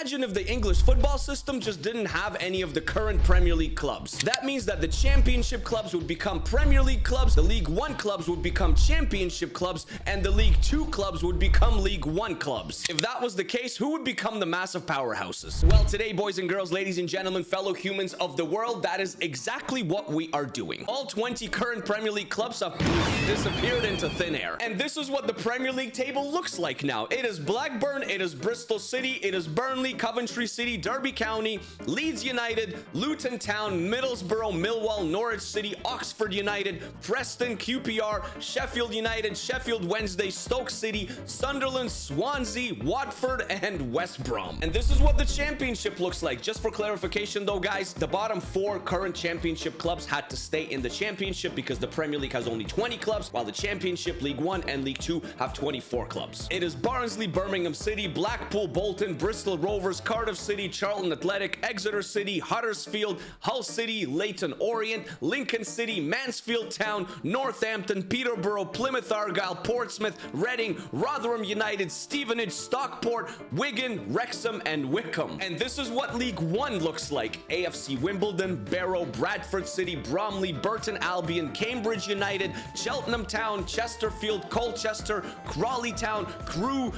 imagine if the English football system just didn't have any of the current Premier League clubs. That means that the Championship clubs would become Premier League clubs, the League One clubs would become Championship clubs, and the League Two clubs would become League One clubs. If that was the case, who would become the massive powerhouses? Well, today, boys and girls, ladies and gentlemen, fellow humans of the world, that is exactly what we are doing. All 20 current Premier League clubs have disappeared into thin air. And this is what the Premier League table looks like now. It is Blackburn, it is Bristol City, it is Burnley, Coventry City, Derby County, Leeds United, Luton Town, Middlesbrough, Millwall, Norwich City, Oxford United, Preston, QPR, Sheffield United, Sheffield Wednesday, Stoke City, Sunderland, Swansea, Watford, and West Brom. And this is what the Championship looks like. Just for clarification though, guys, the bottom 4 current Championship clubs had to stay in the Championship because the Premier League has only 20 clubs, while the Championship, League 1 and League 2 have 24 clubs. It is Barnsley, Birmingham City, Blackpool, Bolton, Bristol Rovers, Cardiff City, Charlton Athletic, Exeter City, Huddersfield, Hull City, Leyton Orient, Lincoln City, Mansfield Town, Northampton, Peterborough, Plymouth Argyle, Portsmouth, Reading, Rotherham United, Stevenage, Stockport, Wigan, Wrexham, and Wickham. And this is what League 1 looks like. AFC Wimbledon, Barrow, Bradford City, Bromley, Burton Albion, Cambridge United, Cheltenham Town, Chesterfield, Colchester, Crawley Town, Crewe,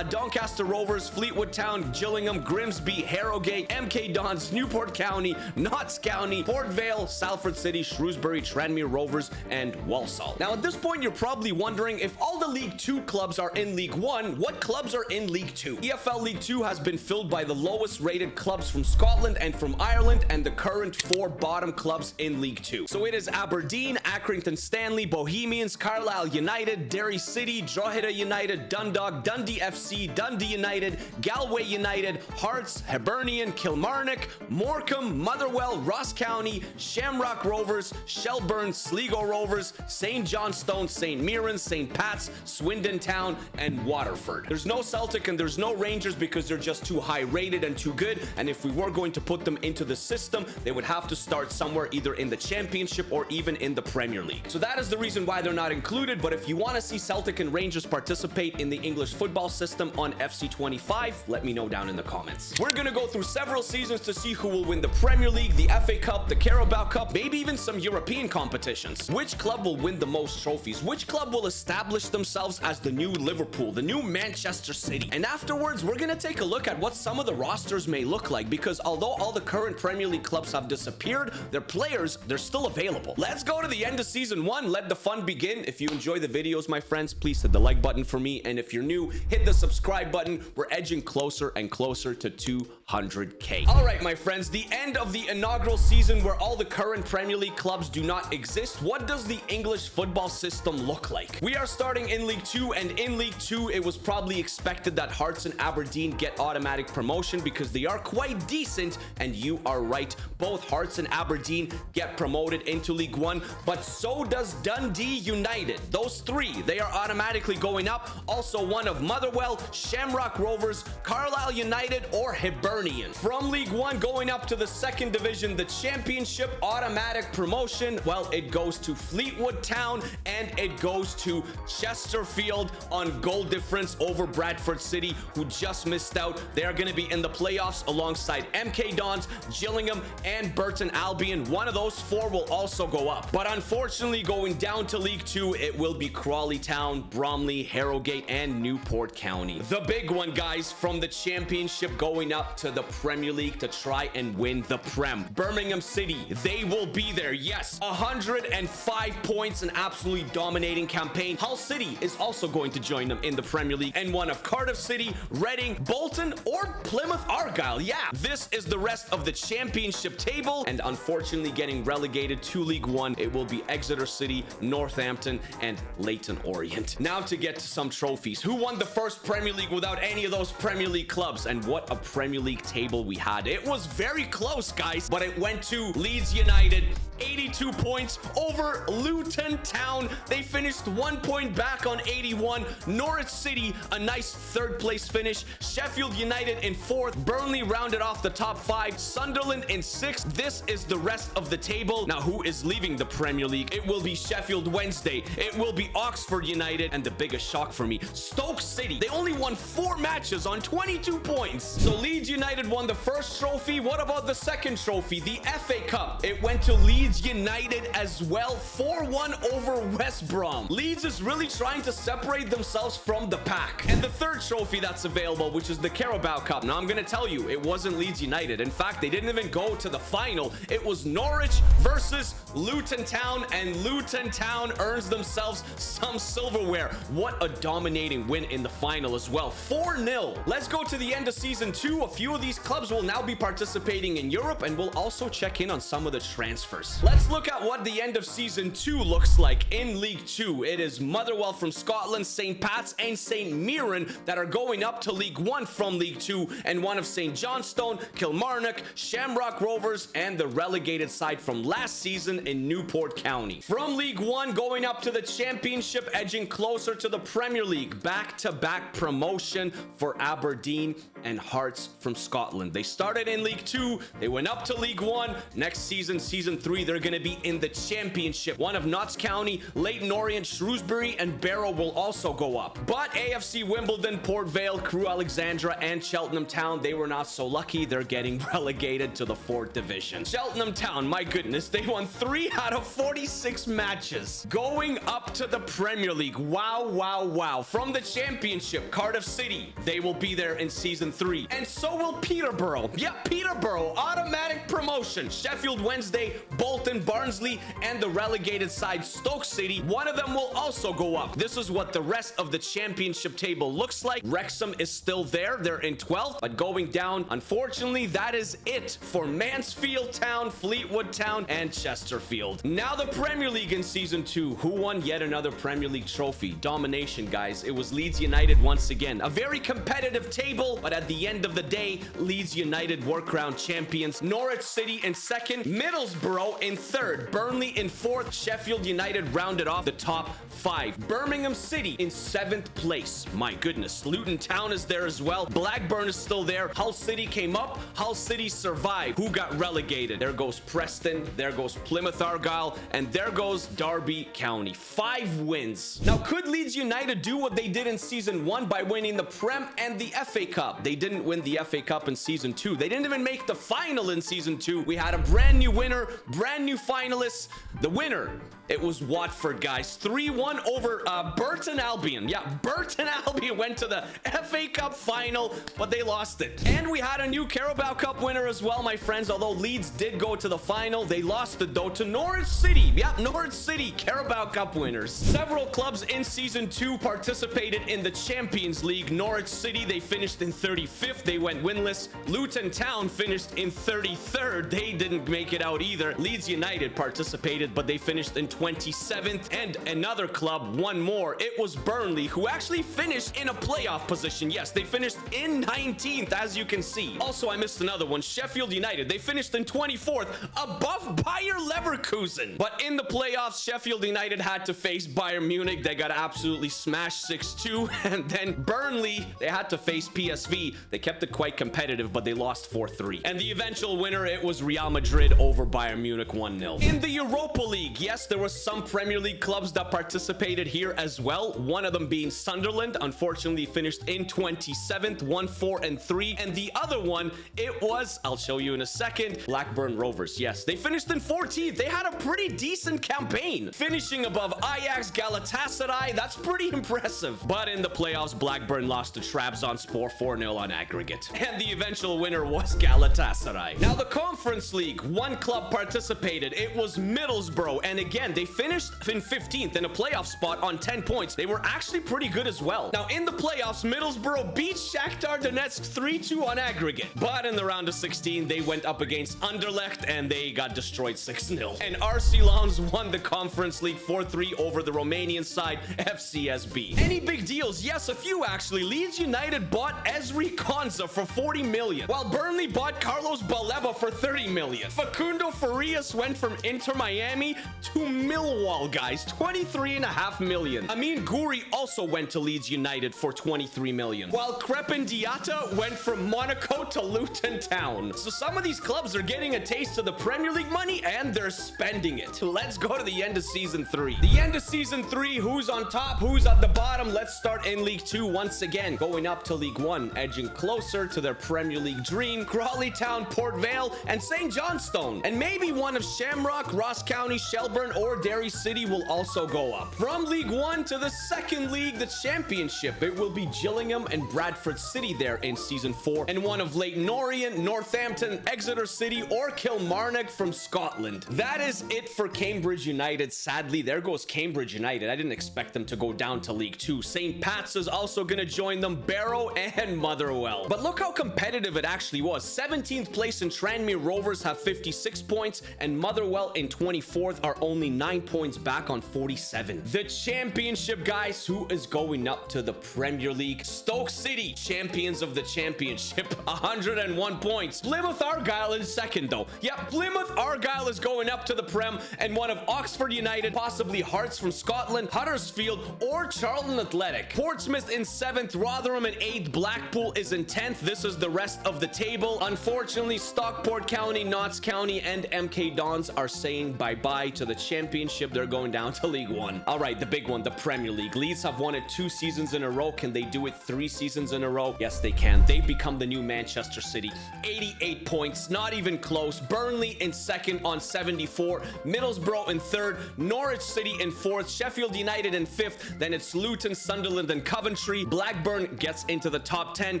Doncaster Rovers, Fleetwood Town, Gillingham, Grimsby, Harrogate, MK Dons, Newport County, Notts County, Port Vale, Salford City, Shrewsbury, Tranmere Rovers, and Walsall. Now at this point you're probably wondering, if all the League 2 clubs are in League 1, what clubs are in League 2? EFL League 2 has been filled by the lowest rated clubs from Scotland and from Ireland, and the current 4 bottom clubs in League 2. So it is Aberdeen, Accrington Stanley, Bohemians, Carlisle United, Derry City, Drogheda United, Dundalk, Dundee FC, Dundee United, Galway United, Hearts, Hibernian, Kilmarnock, Morecambe, Motherwell, Ross County, Shamrock Rovers, Shelburne, Sligo Rovers, St. Johnstone, St. Mirren, St. Pat's, Swindon Town, and Waterford. There's no Celtic and there's no Rangers because they're just too high rated and too good, and if we were going to put them into the system, they would have to start somewhere either in the Championship or even in the Premier League. So that is the reason why they're not included. But if you want to see Celtic and Rangers participate in the English football system on FC25, let me know down in the comments. We're gonna go through several seasons to see who will win the Premier League, the FA Cup, the Carabao Cup, maybe even some European competitions. Which club will win the most trophies? Which club will establish themselves as the new Liverpool, the new Manchester City? And afterwards, we're gonna take a look at what some of the rosters may look like, because although all the current Premier League clubs have disappeared, their players, they're still available. Let's go to the end of season 1. Let the fun begin. If you enjoy the videos, my friends, please hit the like button for me. And if you're new, hit the subscribe button. We're edging closer and closer to 200K. All right, my friends, the end of the inaugural season where all the current Premier League clubs do not exist. What does the English football system look like? We are starting in League 2, and in League 2, it was probably expected that Hearts and Aberdeen get automatic promotion because they are quite decent, and you are right. Both Hearts and Aberdeen get promoted into League 1, but so does Dundee United. Those 3, they are automatically going up. Also one of Motherwell, Shamrock Rovers, Carlisle United, or Hibernian. From League 1 going up to the 2nd division, the Championship automatic promotion, well, it goes to Fleetwood Town and it goes to Chesterfield on goal difference over Bradford City, who just missed out. They are going to be in the playoffs alongside MK Dons, Gillingham, and Burton Albion. One of those 4 will also go up. But unfortunately, going down to League 2, it will be Crawley Town, Bromley, Harrogate, and Newport County. The big one, guys, from the Championship going up to the Premier League to try and win the Prem. Birmingham City, they will be there. Yes, 105 points, an absolutely dominating campaign. Hull City is also going to join them in the Premier League, and one of Cardiff City, Reading, Bolton, or Plymouth Argyle. Yeah, this is the rest of the Championship table, and unfortunately getting relegated to League 1, it will be Exeter City, Northampton, and Leyton Orient. Now to get to some trophies. Who won the first Premier League without any of those Premier League clubs? And what a Premier League table we had. It was very close, guys, but it went to Leeds United, 82 points over Luton Town. They finished 1 point back on 81. Norwich City, a nice third place finish. Sheffield United in fourth. Burnley rounded off the top 5. Sunderland in sixth. This is the rest of the table. Now, who is leaving the Premier League? It will be Sheffield Wednesday. It will be Oxford United. And the biggest shock for me, Stoke City. They only won 4 matches on 22 points. So Leeds United won the first trophy. What about the second trophy, the FA Cup? It went to Leeds United as well. 4-1 over West Brom. Leeds is really trying to separate themselves from the pack. And the third trophy that's available, which is the Carabao Cup. Now, I'm going to tell you, it wasn't Leeds United. In fact, they didn't even go to the final. It was Norwich versus Luton Town, and Luton Town earns themselves some silverware. What a dominating win in the final as well. 4-0. Let's go to the end of season 2. A few of these clubs will now be participating in Europe, and we'll also check in on some of the transfers. Let's look at what the end of season 2 looks like in League 2. It is Motherwell from Scotland, St. Pat's, and St. Mirren that are going up to League 1 from League 2, and one of St. Johnstone, Kilmarnock, Shamrock Rovers, and the relegated side from last season in Newport County. From League 1 going up to the Championship, edging closer to the Premier League. Back-to-back promotion for Aberdeen and Hearts from Scotland. They started in League 2, they went up to League 1. Next season, season 3, they're going to be in the Championship. One of Notts County, Leyton Orient, Shrewsbury, and Barrow will also go up. But AFC Wimbledon, Port Vale, Crewe Alexandra, and Cheltenham Town, they were not so lucky. They're getting relegated to the 4th division. Cheltenham Town, my goodness, they won 3 out of 46 matches. Going up to the Premier League. Wow, wow, wow. From the Championship, Cardiff City, they will be there in season 3. And so will Peterborough. Yep, Peterborough, automatic promotion. Sheffield Wednesday, Bolton, Barnsley, and the relegated side Stoke City. One of them will also go up. This is what the rest of the Championship table looks like. Wrexham is still there. They're in 12th, but going down. Unfortunately, that is it for Mansfield Town, Fleetwood Town, and Chesterfield. Now the Premier League in season 2. Who won yet another Premier League trophy? Domination, guys. It was Leeds United once again. A very competitive table, but at the end of the day, Leeds United were crowned champions. Norwich City in 2nd, Middlesbrough in 3rd, Burnley in 4th, Sheffield United rounded off the top 5. Birmingham City in 7th place. My goodness. Luton Town is there as well. Blackburn is still there. Hull City came up. Hull City survived. Who got relegated? There goes Preston. There goes Plymouth Argyle. And there goes Derby County. 5 wins. Now, could Leeds United do what they did in season 1 by winning the Prem and the FA Cup? They didn't win the FA Cup in season 2. They didn't even make the final in season 2. We had a brand new winner, brand new finalists. The winner, it was Watford, guys. 3-1 over Burton Albion. Yeah, Burton Albion went to the FA Cup final, but they lost it. And we had a new Carabao Cup winner as well, my friends. Although Leeds did go to the final, they lost it, though, to Norwich City. Yeah, Norwich City, Carabao Cup winners. Several clubs in season 2 participated in the Champions League. Norwich City, they finished in 35th. They went winless. Luton Town finished in 33rd. They didn't make it out either. Leeds United participated, but they finished in 27th. And another club, one more, it was Burnley, who actually finished in a playoff position. Yes, they finished in 19th, as you can see. Also, I missed another one. Sheffield United, they finished in 24th, above Bayer Leverkusen. But in the playoffs, Sheffield United had to face Bayern Munich. They got absolutely smashed 6-2. And then Burnley, they had to face PSV. They kept it quite competitive, but they lost 4-3. And the eventual winner, it was Real Madrid over Bayern Munich 1-0. In the Europa League, yes, there were some Premier League clubs that participated here as well. One of them being Sunderland, unfortunately finished in 27th, 1-4-3. And the other one, it was, I'll show you in a second, Blackburn Rovers. Yes, they finished in 14th. They had a pretty decent campaign, finishing above Ajax, Galatasaray. That's pretty impressive. But in the playoffs, Blackburn lost to Trabzonspor 4-0 on aggregate. And the eventual winner was Galatasaray. Now, the Conference League, one club participated. It was Middlesbrough. And again, they finished in 15th in a playoff spot on 10 points. They were actually pretty good as well. Now, in the playoffs, Middlesbrough beat Shakhtar Donetsk 3-2 on aggregate. But in the round of 16, they went up against Anderlecht and they got destroyed 6-0. And RC Lens won the Conference League 4-3 over the Romanian side, FCSB. Any big deals? Yes, a few actually. Leeds United bought Ezri Ezri Konsa for 40 million, while Burnley bought Carlos Baleba for 30 million. Facundo Farias went from Inter Miami to Millwall, guys, 23.5 million. Amin Ghouri also went to Leeds United for 23 million, while Crepin Diatta went from Monaco to Luton Town. So some of these clubs are getting a taste of the Premier League money and they're spending it. Let's go to the end of season 3. The end of season 3, who's on top, who's at the bottom? Let's start in League 2 once again, going up to League 1, edging closer to their Premier League dream. Crawley Town, Port Vale, and St. Johnstone. And maybe one of Shamrock, Ross County, Shelburne, or Derry City will also go up. From League 1 to the second league, the Championship, it will be Gillingham and Bradford City there in season 4, and one of Leyton Orient, Northampton, Exeter City, or Kilmarnock from Scotland. That is it for Cambridge United. Sadly, there goes Cambridge United. I didn't expect them to go down to League 2. St. Pat's is also going to join them, Barrow and Motherwell. But look how competitive it actually was. 17th place in Tranmere Rovers have 56 points, and Motherwell in 24th are only 9 points back on 47. The Championship, guys, who is going up to the Premier League? Stoke City, champions of the Championship, 101 points. Plymouth Argyle in second, though. Yep, Plymouth Argyle is going up to the Prem, and one of Oxford United, possibly Hearts from Scotland, Huddersfield, or Charlton Athletic. Portsmouth in 7th, Rotherham in 8th, Blackpool is in 10th. This is the rest of the table. Unfortunately, Stockport County, Notts County, and MK Dons are saying bye-bye to the Championship. They're going down to League 1. All right, the big one, the Premier League. Leeds have won it 2 seasons in a row. Can they do it 3 seasons in a row? Yes, they can. They become the new Manchester City. 88 points, not even close. Burnley in 2nd on 74. Middlesbrough in 3rd. Norwich City in 4th. Sheffield United in 5th. Then it's Luton, Sunderland, and Coventry. Blackburn gets into the top 10.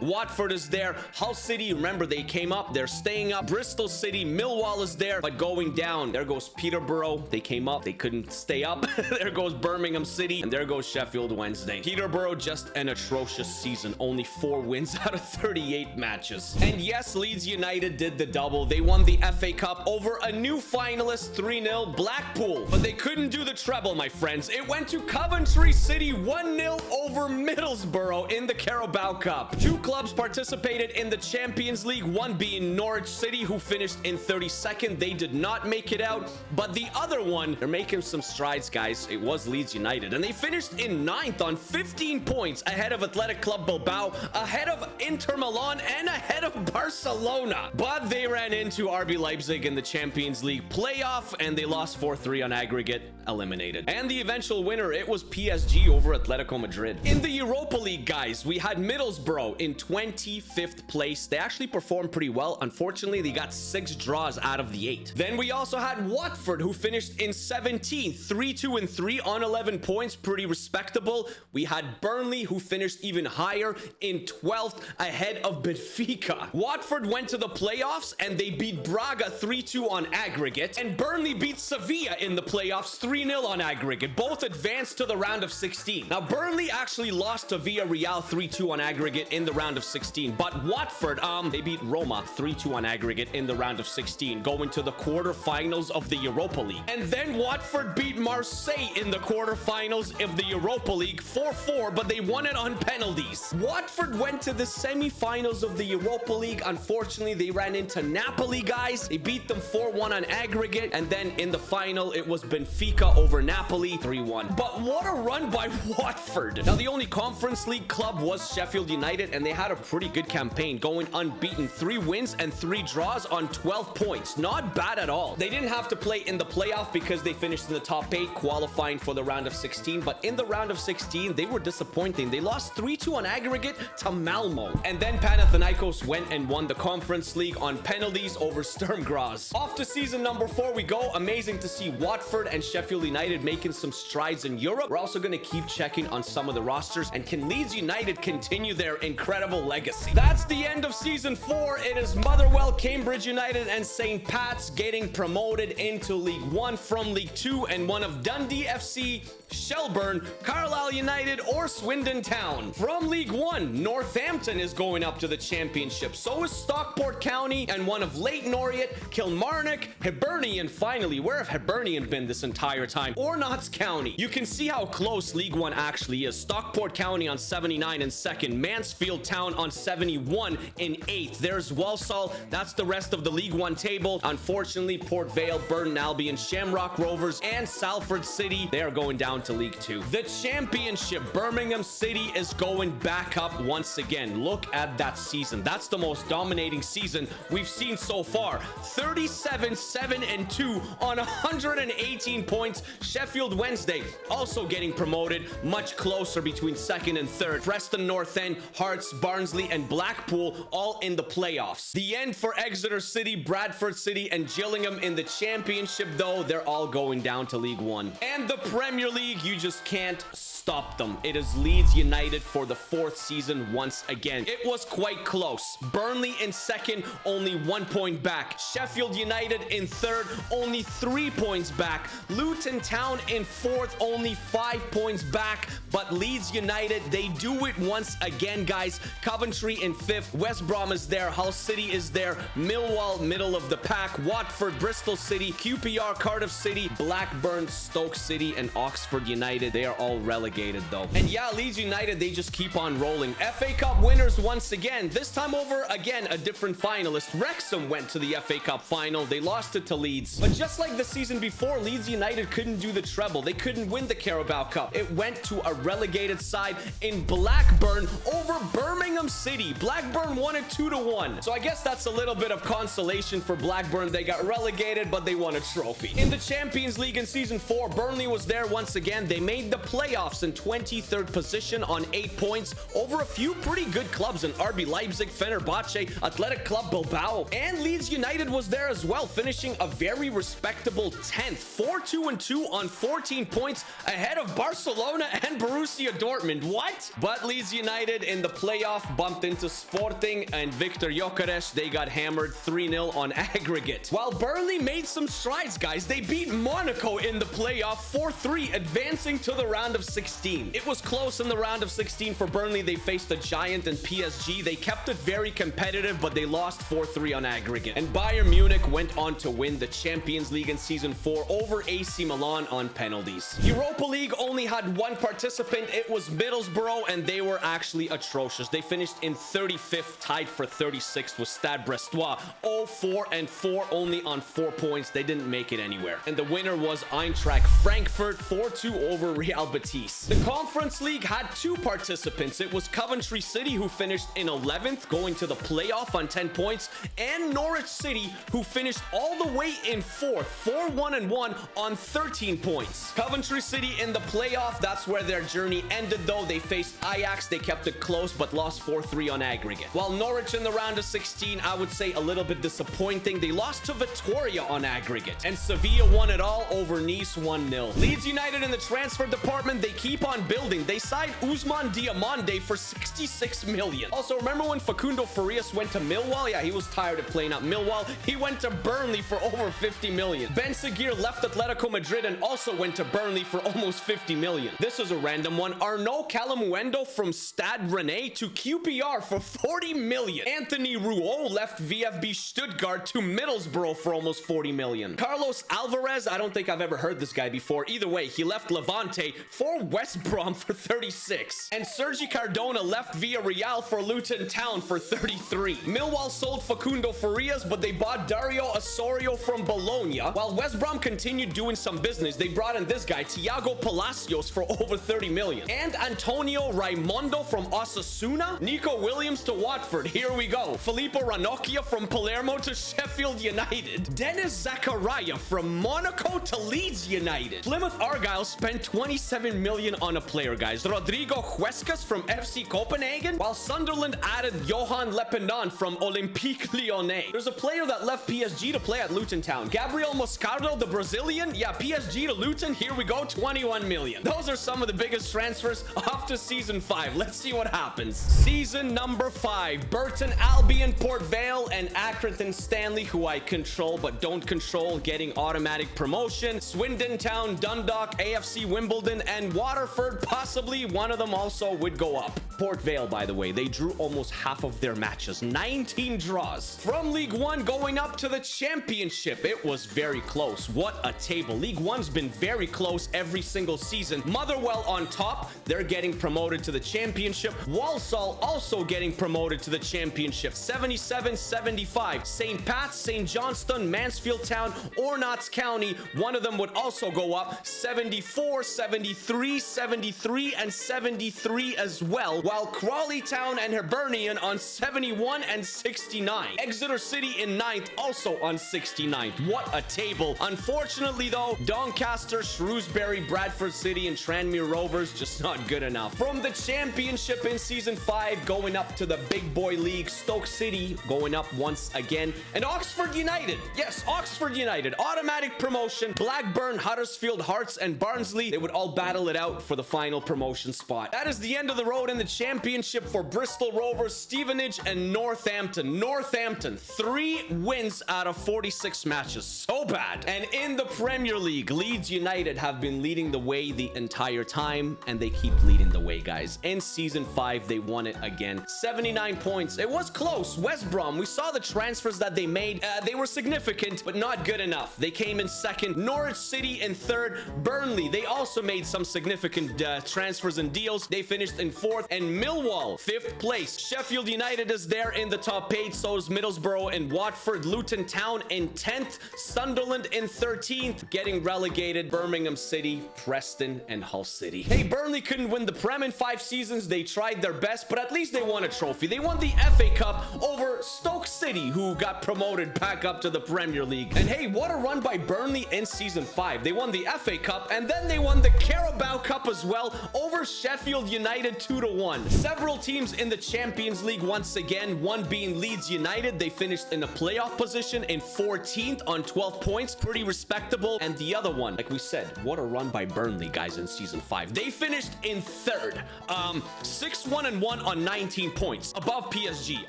Watford is there. Hull City, remember, they came up. They're staying up. Bristol City, Millwall is there, but going down. There goes Peterborough. They came up. They couldn't stay up. There goes Birmingham City, and there goes Sheffield Wednesday. Peterborough, just an atrocious season. Only 4 wins out of 38 matches. And yes, Leeds United did the double. They won the FA Cup over a new finalist, 3-0, Blackpool. But they couldn't do the treble, my friends. It went to Coventry City, 1-0 over Middlesbrough in the Carabao Cup. 2 clubs participated in the Champions League, one being Norwich City, who finished in 32nd. They did not make it out. But the other one, they're making some strides, guys. It was Leeds United, and they finished in 9th on 15 points, ahead of Athletic Club Bilbao, ahead of Inter Milan, and ahead of Barcelona. But they ran into RB Leipzig in the Champions League playoff, and they lost 4-3 on aggregate, eliminated. And the eventual winner, it was PSG over Atletico Madrid. In the Europa League, guys, we had Middlesbrough in 25th place. They actually performed pretty well. Unfortunately, they got 6 draws out of the 8. Then we also had Watford, who finished in 17th, 3-2-3 on 11 points, pretty respectable. We had Burnley, who finished even higher in 12th, ahead of Benfica. Watford went to the playoffs and they beat Braga 3-2 on aggregate, and Burnley beat Sevilla in the playoffs 3-0 on aggregate. Both advanced to the round of 16. Now, Burnley actually lost to Villarreal 3-2 on aggregate in the round of 16, but Watford, they beat Roma 3-2 on aggregate in the round of 16, going to the quarterfinals of the Europa League. And then Watford beat Marseille in the quarterfinals of the Europa League 4-4, but they won it on penalties. Watford went to the semi-finals of the Europa League. Unfortunately, they ran into Napoli, guys. They beat them 4-1 on aggregate, and then in the final, it was Benfica over Napoli 3-1. But what a run by Watford. Now, the only Conference League club was Sheffield United, and they had a pretty good campaign, going unbeaten, 3 wins and 3 draws on 12 points. Not bad at all. They didn't have to play in the playoff because they finished in the top 8, qualifying for the round of 16, but in the round of 16, they were disappointing. They lost 3-2 on aggregate to Malmo. And then Panathinaikos went and won the Conference League on penalties over Sturm Graz. Off to season number 4 we go. Amazing to see Watford and Sheffield United making some strides in Europe. We're also going to keep checking on some of the rosters, and can Leeds United continue their incredible legacy? That's the end of season 4. It is Motherwell, Cambridge United, and St. Pat's getting promoted into League 1 from League 2, and one of Dundee FC Shelburne, Carlisle United, or Swindon Town. From League One, Northampton is going up to the championship. So is Stockport County and one of Leyton Orient, Kilmarnock, Hibernian. Finally, where have Hibernian been this entire time? Or Notts County. You can see how close League One actually is. Stockport County on 79 in second, Mansfield Town on 71 in 8th. There's Walsall. That's the rest of the League One table. Unfortunately, Port Vale, Burton Albion, Shamrock Rovers, and Salford City, they are going down to League Two. The championship, Birmingham City is going back up once again. Look at that season. That's the most dominating season we've seen so far. 37, 7, and 2 on 118 points. Sheffield Wednesday also getting promoted, much closer between second and third. Preston North End, Hearts, Barnsley, and Blackpool all in the playoffs. The end for Exeter City, Bradford City, and Gillingham in the championship, though, they're all going down to League One. And the Premier League, you just can't stop them. It is Leeds United for the 4th season once again. It was quite close. Burnley in second, only 1 point back. Sheffield United in third, only 3 points back. Luton Town in 4th, only 5 points back. But Leeds United, they do it once again, guys. Coventry in 5th, West Brom is there, Hull City is there, Millwall middle of the pack, Watford, Bristol City, QPR, Cardiff City, Blackburn, Stoke City, and Oxford United. They are all relegated though. And yeah, Leeds United, they just keep on rolling. FA Cup winners once again, this time over again a different finalist. Wrexham went to the FA Cup final. They lost it to Leeds. But just like the season before, Leeds United couldn't do the treble. They couldn't win the Carabao Cup. It went to a relegated side in Blackburn over Birmingham City. Blackburn won it 2-1. So I guess that's a little bit of consolation for Blackburn. They got relegated, but they won a trophy. In the Champions League in season 4, Burnley was there once again. They made the playoffs in 23rd position on 8 points over a few pretty good clubs in RB Leipzig, Fenerbahce, Athletic Club Bilbao, and Leeds United was there as well, finishing a very respectable 10th, 4-2-2 on 14 points ahead of Barcelona and Borussia Dortmund. What? But Leeds United in the playoff bumped into Sporting and Victor Gyökeres. They got hammered 3-0 on aggregate. While Burnley made some strides, guys, they beat Monaco in the playoff 4-3, advancing to the round of 16. It was close in the round of 16 for Burnley. They faced the Giant and PSG. They kept it very competitive, but they lost 4-3 on aggregate. And Bayern Munich went on to win the Champions League in season 4 over AC Milan on penalties. Europa League only had one participant. It was Middlesbrough, and they were actually atrocious. They finished in 35th, tied for 36th with Stade Brestois. 0-4-4, only on 4 points. They didn't make it anywhere. And the winner was Eintracht Frankfurt, 4-2 over Real Betis. The Conference League had 2 participants. It was Coventry City, who finished in 11th, going to the playoff on 10 points, and Norwich City, who finished all the way in 4th, 4-1-1 on 13 points. Coventry City in the playoff, that's where their journey ended though. They faced Ajax. They kept it close, but lost 4-3 on aggregate. While Norwich in the round of 16, I would say a little bit disappointing. They lost to Vitoria on aggregate, and Sevilla won it all over Nice 1-0. Leeds United in the transfer department, they keep on building. They signed Ousmane Diomande for 66 million. Also, remember when Facundo Farias went to Millwall? Yeah, he was tired of playing at Millwall. He went to Burnley for over 50 million. Ben Seguir left Atletico Madrid and also went to Burnley for almost 50 million. This is a random one. Arnaud Calamuendo from Stade Rennais to QPR for 40 million. Anthony Rouault left VfB Stuttgart to Middlesbrough for almost 40 million. Carlos Alvarez, I don't think I've ever heard this guy before. Either way, he left Levante for West Brom for 36. And Sergi Cardona left Villarreal for Luton Town for 33. Millwall sold Facundo Farias, but they bought Dario Osorio from Bologna. While West Brom continued doing some business, they brought in this guy, Thiago Palacios, for over 30 million. And Antonio Raimondo from Osasuna. Nico Williams to Watford. Here we go. Filippo Ranocchia from Palermo to Sheffield United. Dennis Zakaria from Monaco to Leeds United. Plymouth Argyle spent 27 million on a player, guys. Rodrigo Huescas from FC Copenhagen, while Sunderland added Johan Lependon from Olympique Lyonnais. There's a player that left PSG to play at Luton Town. Gabriel Moscardo, the Brazilian. Yeah, PSG to Luton. Here we go, 21 million. Those are some of the biggest transfers off to season 5. Let's see what happens. Season number 5. Burton Albion, Port Vale, and Accrington Stanley, who I control but don't control, getting automatic promotion. Swindon Town, Dundalk, AFC Wimbledon, and Waterford, possibly one of them also would go up. Port Vale, by the way, they drew almost half of their matches. 19 draws. From League One going up to the Championship, it was very close. What a table. League One's been very close every single season. Motherwell on top, they're getting promoted to the Championship. Walsall also getting promoted to the Championship. 77-75. St. Pat's, St. Johnstone, Mansfield Town, or Notts County, one of them would also go up. 74, 73, 73, and 73 as well, while Crawley Town and Hibernian on 71 and 69. Exeter City in 9th, also on 69th. What a table. Unfortunately though, Doncaster, Shrewsbury, Bradford City, and Tranmere Rovers just not good enough. From the Championship in Season 5 going up to the Big Boy League, Stoke City going up once again, and Oxford United, yes, Oxford United, automatic promotion. Blackburn, Huddersfield, Hearts, and Barnsley, they would all battle it out for the final promotion spot. That is the end of the road in the Championship for Bristol Rovers, Stevenage, and Northampton. Northampton, 3 wins out of 46 matches. So bad. And in the Premier League, Leeds United have been leading the way the entire time, and they keep leading the way, guys. In Season 5, they won it again. 79 points. It was close. West Brom, we saw the transfers that they made. They were significant, but not good enough. They came in 2nd. Norwich City in 3rd. Burnley, they also made some significant transfers and deals. They finished in 4th. And Millwall, 5th place. Sheffield United is there in the top 8. So is Middlesbrough and Watford. Luton Town in 10th. Sunderland in 13th. Getting relegated, Birmingham City, Preston, and Hull City. Hey, Burnley couldn't win the Prem in 5 seasons. They tried their best, but at least they won a trophy. They won the FA Cup over Stoke City, who got promoted back up to the Premier League. And hey, what a run by Burnley in Season 5. They won the FA Cup, and then they won the Carabao Cup as well over Sheffield United 2-1. Several teams in the Champions League once again, one being Leeds United. They finished in a playoff position in 14th on 12 points. Pretty respectable. And the other one, like we said, what a run by Burnley, guys, in Season 5. They finished in 3rd. 6-1-1 on 19 points. Above PSG,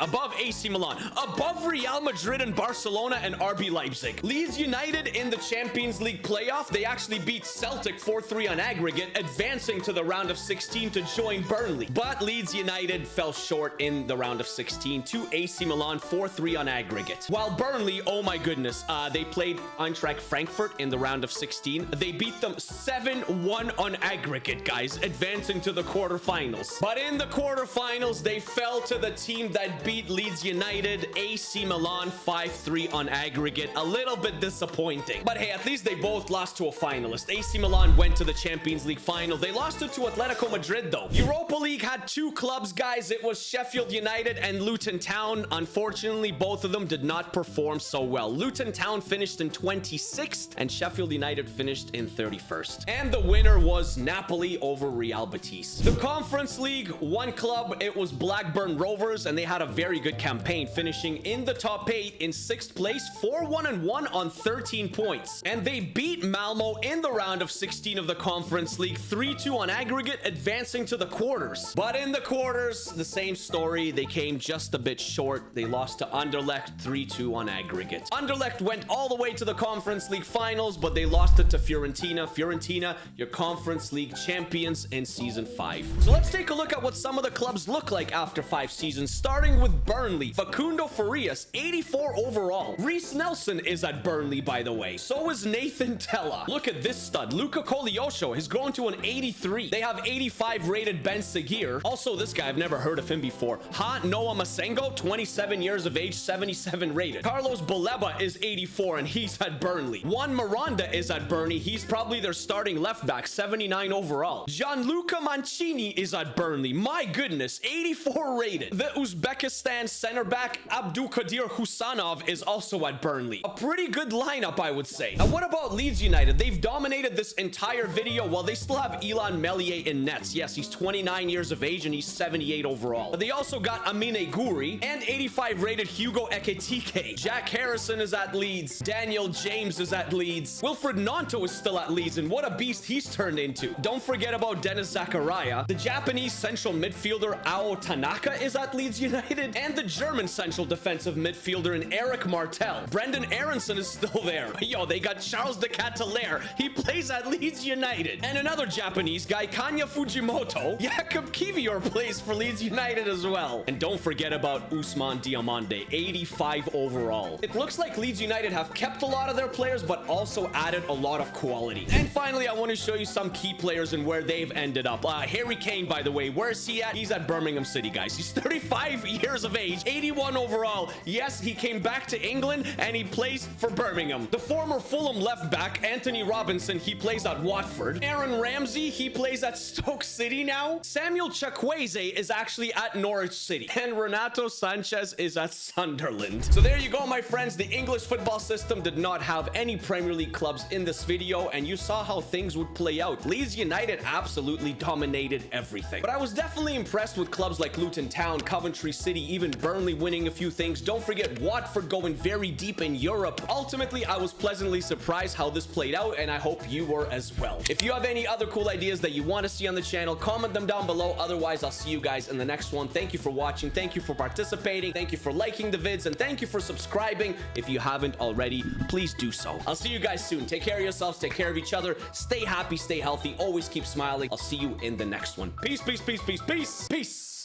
above AC Milan, above Real Madrid and Barcelona and RB Leipzig. Leeds United in the Champions League playoff, they actually beat Celtic 4-3 on aggregate, advancing to the round of 16 to join Burnley. But Leeds United fell short in the round of 16 to AC Milan 4-3 on aggregate. While Burnley, oh my goodness, they played Eintracht Frankfurt in the round of 16. They beat them 7-1 on aggregate, guys, advancing to the quarterfinals. But in the quarterfinals, they fell to the team that beat Leeds United, AC Milan, 5-3 on aggregate. A little bit disappointing. But hey, at least they both lost to a finalist. AC Milan went to the Champions League final. They lost it to Atletico Madrid, though. Europa League had 2 clubs, guys. It was Sheffield United and Luton Town. Unfortunately, both of them did not perform so well. Luton Town finished in 26th, and Sheffield United finished in 31st. And the winner was Napoli over Real Betis. The Conference League, 1 club, it was Blackburn Rovers, and they had a very good campaign, finishing in the top 8 in 6th place, 4-1-1 on 13 points. And they beat Malmo in the round of 16 of the Conference League, 3-2 on aggregate, advancing to the quarters. But in the quarters, the same story. They came just a bit short. They lost to Anderlecht 3-2 on aggregate. Anderlecht went all the way to the Conference League finals, but they lost it to Fiorentina. Fiorentina, your Conference League champions in Season 5. So let's take a look at what some of the clubs look like after 5 seasons, starting with Burnley. Facundo Farias, 84 overall. Reece Nelson is at Burnley, by the way. So is Nathan Tella. Look at this stud. Luca Koleosho has grown to an 83. They have 85 rated Ben Seguir. Also, this guy, I've never heard of him before. Noah Masengo, 27 years of age, 77 rated. Carlos Baleba is 84, and he's at Burnley. Juan Miranda is at Burnley. He's probably their starting left back, 79 overall. Gianluca Mancini is at Burnley. My goodness, 84 rated. The Uzbekistan center back Abdulkadir Husanov is also at Burnley. A pretty good lineup, I would say. Now, what about Leeds United? They've dominated this entire video while they still have Ilan Meslier in nets. Yes, he's 29 years of age and he's 78 overall. But they also got Amine Guri and 85 rated Hugo Ekitike. Jack Harrison is at Leeds. Daniel James is at Leeds. Wilfred Nanto is still at Leeds, and what a beast he's turned into. Don't forget about Dennis Zakaria. The Japanese central midfielder Ao Tanaka is at Leeds United, and the German central defensive midfielder in Eric Martel. Brendan Aronson is still there. Yo, they got Charles de Catelaire. He plays at Leeds Leeds United. And another Japanese guy, Kanya Fujimoto. Jakub Kivior plays for Leeds United as well. And don't forget about Ousmane Diomande, 85 overall. It looks like Leeds United have kept a lot of their players, but also added a lot of quality. And finally, I want to show you some key players and where they've ended up. Harry Kane, by the way, where's he at? He's at Birmingham City, guys. He's 35 years of age, 81 overall. Yes, he came back to England and he plays for Birmingham. The former Fulham left back, Anthony Robinson, he plays at Watford. Aaron Ramsey, he plays at Stoke City now. Samuel Chukwueze is actually at Norwich City. And Renato Sanchez is at Sunderland. So there you go, my friends. The English football system did not have any Premier League clubs in this video, and you saw how things would play out. Leeds United absolutely dominated everything. But I was definitely impressed with clubs like Luton Town, Coventry City, even Burnley winning a few things. Don't forget Watford going very deep in Europe. Ultimately, I was pleasantly surprised how this played out, and I hope you were as well. If you have any other cool ideas that you want to see on the channel, comment them down below. Otherwise, I'll see you guys in the next one. Thank you for watching. Thank you for participating. Thank you for liking the vids, and thank you for subscribing. If you haven't already, please do so. I'll see you guys soon. Take care of yourselves. Take care of each other. Stay happy. Stay healthy. Always keep smiling. I'll see you in the next one. Peace, peace, peace, peace, peace, peace.